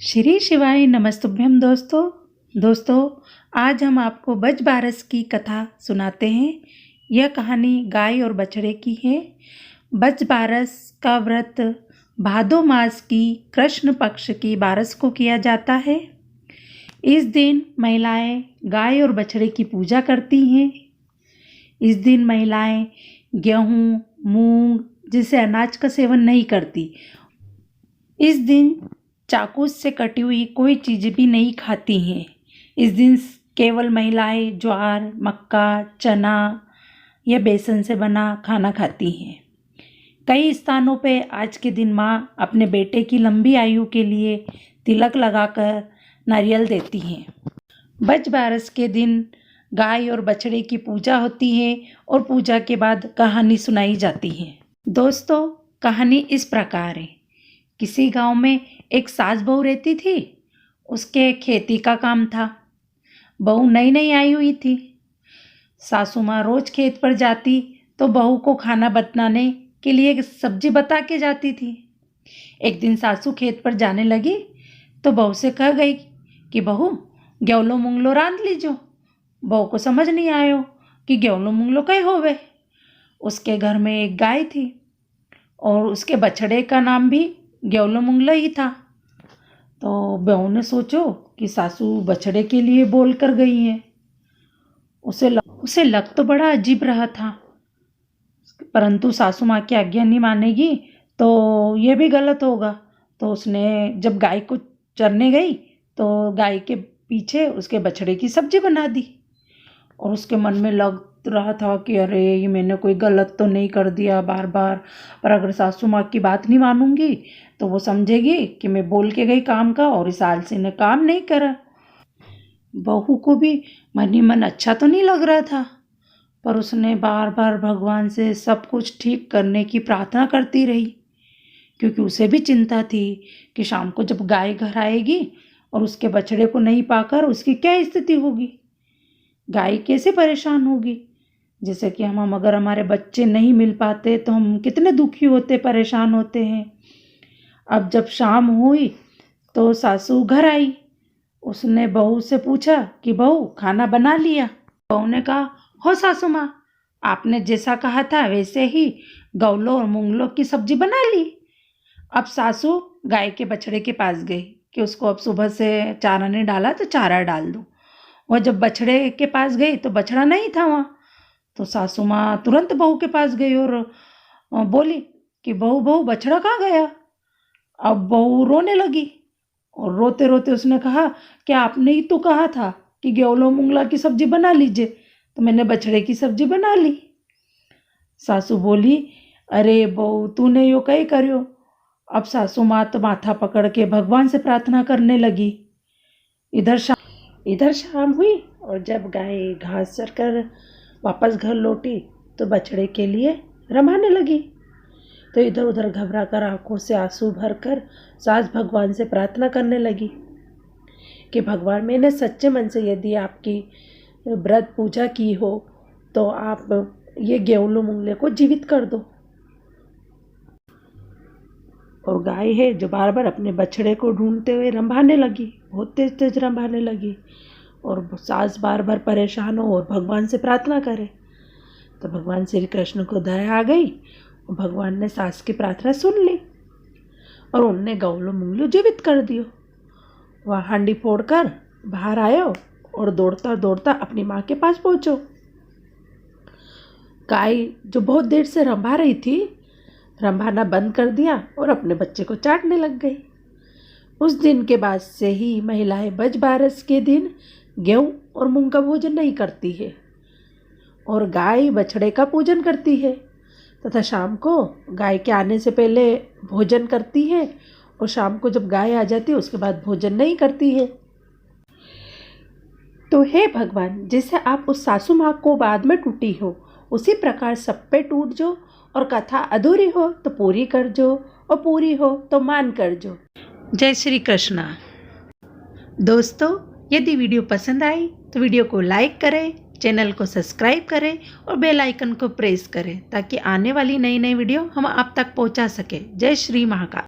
श्री शिवाय नमस्तुभ्यम दोस्तों आज हम आपको बज बारस की कथा सुनाते हैं। यह कहानी गाय और बछड़े की है। बज बारस का व्रत भादो मास की कृष्ण पक्ष की बारस को किया जाता है। इस दिन महिलाएं गाय और बछड़े की पूजा करती हैं। इस दिन महिलाएं गेहूँ, मूंग जैसे अनाज का सेवन नहीं करती। इस दिन चाकू से कटी हुई कोई चीज़ भी नहीं खाती हैं। इस दिन केवल महिलाएं ज्वार, मक्का, चना या बेसन से बना खाना खाती हैं। कई स्थानों पे आज के दिन माँ अपने बेटे की लंबी आयु के लिए तिलक लगाकर नारियल देती हैं। बज बारस के दिन गाय और बछड़े की पूजा होती है और पूजा के बाद कहानी सुनाई जाती है। दोस्तों, कहानी इस प्रकार है। किसी गांव में एक सास बहू रहती थी। उसके खेती का काम था। बहू नई नई आई हुई थी। सासू माँ रोज खेत पर जाती तो बहू को खाना बनाने के लिए सब्जी बता के जाती थी। एक दिन सासू खेत पर जाने लगी तो बहू से कह गई कि बहू गेवलो मुंगलो रांध लीजो। बहू को समझ नहीं आयो कि गेवलो मुंगलो कई होवे। उसके घर में एक गाय थी और उसके बछड़े का नाम भी गेवलो मुंगलो ही था। तो बहू ने सोचो कि सासू बछड़े के लिए बोल कर गई हैं। उसे लग तो बड़ा अजीब रहा था, परंतु सासू माँ की आज्ञा नहीं मानेगी तो ये भी गलत होगा। तो उसने जब गाय को चरने गई तो गाय के पीछे उसके बछड़े की सब्जी बना दी। और उसके मन में लग रहा था कि अरे ये मैंने कोई गलत तो नहीं कर दिया बार बार, पर अगर सासू माँ की बात नहीं मानूंगी तो वो समझेगी कि मैं बोल के गई काम का और इस आलसी ने काम नहीं करा। बहू को भी मन ही मन अच्छा तो नहीं लग रहा था, पर उसने बार बार भगवान से सब कुछ ठीक करने की प्रार्थना करती रही, क्योंकि उसे भी चिंता थी कि शाम को जब गाय घर आएगी और उसके बछड़े को नहीं पाकर उसकी क्या स्थिति होगी। गाय कैसे परेशान होगी। जैसे कि हम अगर हमारे बच्चे नहीं मिल पाते तो हम कितने दुखी होते, परेशान होते हैं। अब जब शाम हुई तो सासू घर आई। उसने बहू से पूछा कि बहू खाना बना लिया। बहू ने कहा, हो सासू माँ, आपने जैसा कहा था वैसे ही गौलो और मूंगलो की सब्जी बना ली। अब सासू गाय के बछड़े के पास गई कि उसको अब सुबह से चारा नहीं डाला तो चारा डाल दो। वह जब बछड़े के पास गई तो बछड़ा नहीं था वहाँ। तो सासू माँ तुरंत बहू के पास गई और बोली कि बहू बहू बछड़ा कहाँ गया। अब बहू रोने लगी और रोते रोते उसने कहा कि आपने ही तो कहा था कि गेवलो मूंगला की सब्जी बना लीजिए, तो मैंने बछड़े की सब्जी बना ली। सासू बोली, अरे बहू तूने यो कहीं करियो। अब सासू माँ तो माथा पकड़ के भगवान से प्रार्थना करने लगी। इधर शाम हुई और जब गाय घास चरकर वापस घर लौटी तो बछड़े के लिए रमाने लगी। तो इधर उधर घबरा कर आंखों से आंसू भरकर सास भगवान से प्रार्थना करने लगी कि भगवान, मैंने सच्चे मन से यदि आपकी व्रत पूजा की हो तो आप ये गेवलो मुंगले को जीवित कर दो। और गाय है जो बार बार अपने बछड़े को ढूंढते हुए रंभाने लगी, बहुत तेज तेज रंभाने लगी। और सास बार बार परेशान हो और भगवान से प्रार्थना करे। तो भगवान श्री कृष्ण को दया आ गई और भगवान ने सास की प्रार्थना सुन ली और उनने गौलो मुंगलो जीवित कर दियो। वह हांडी फोड़कर बाहर आयो और दौड़ता दौड़ता अपनी माँ के पास पहुँचो। गाय जो बहुत देर से रंभा रही थी, रंभाना बंद कर दिया और अपने बच्चे को चाटने लग गई। उस दिन के बाद से ही महिलाएं बज बारस के दिन गेहूँ और मूंग का भोजन नहीं करती है और गाय बछड़े का पूजन करती है तथा शाम को गाय के आने से पहले भोजन करती है और शाम को जब गाय आ जाती है उसके बाद भोजन नहीं करती है। तो हे भगवान, जैसे आप उस सासू माँ को बाद में टूटी हो उसी प्रकार सब पे टूट जो, और कथा अधूरी हो तो पूरी कर जो और पूरी हो तो मान कर जो। जय श्री कृष्णा। दोस्तों, यदि वीडियो पसंद आई तो वीडियो को लाइक करें, चैनल को सब्सक्राइब करें और बेल आइकन को प्रेस करें ताकि आने वाली नई नई वीडियो हम आप तक पहुंचा सकें। जय श्री महाकाल।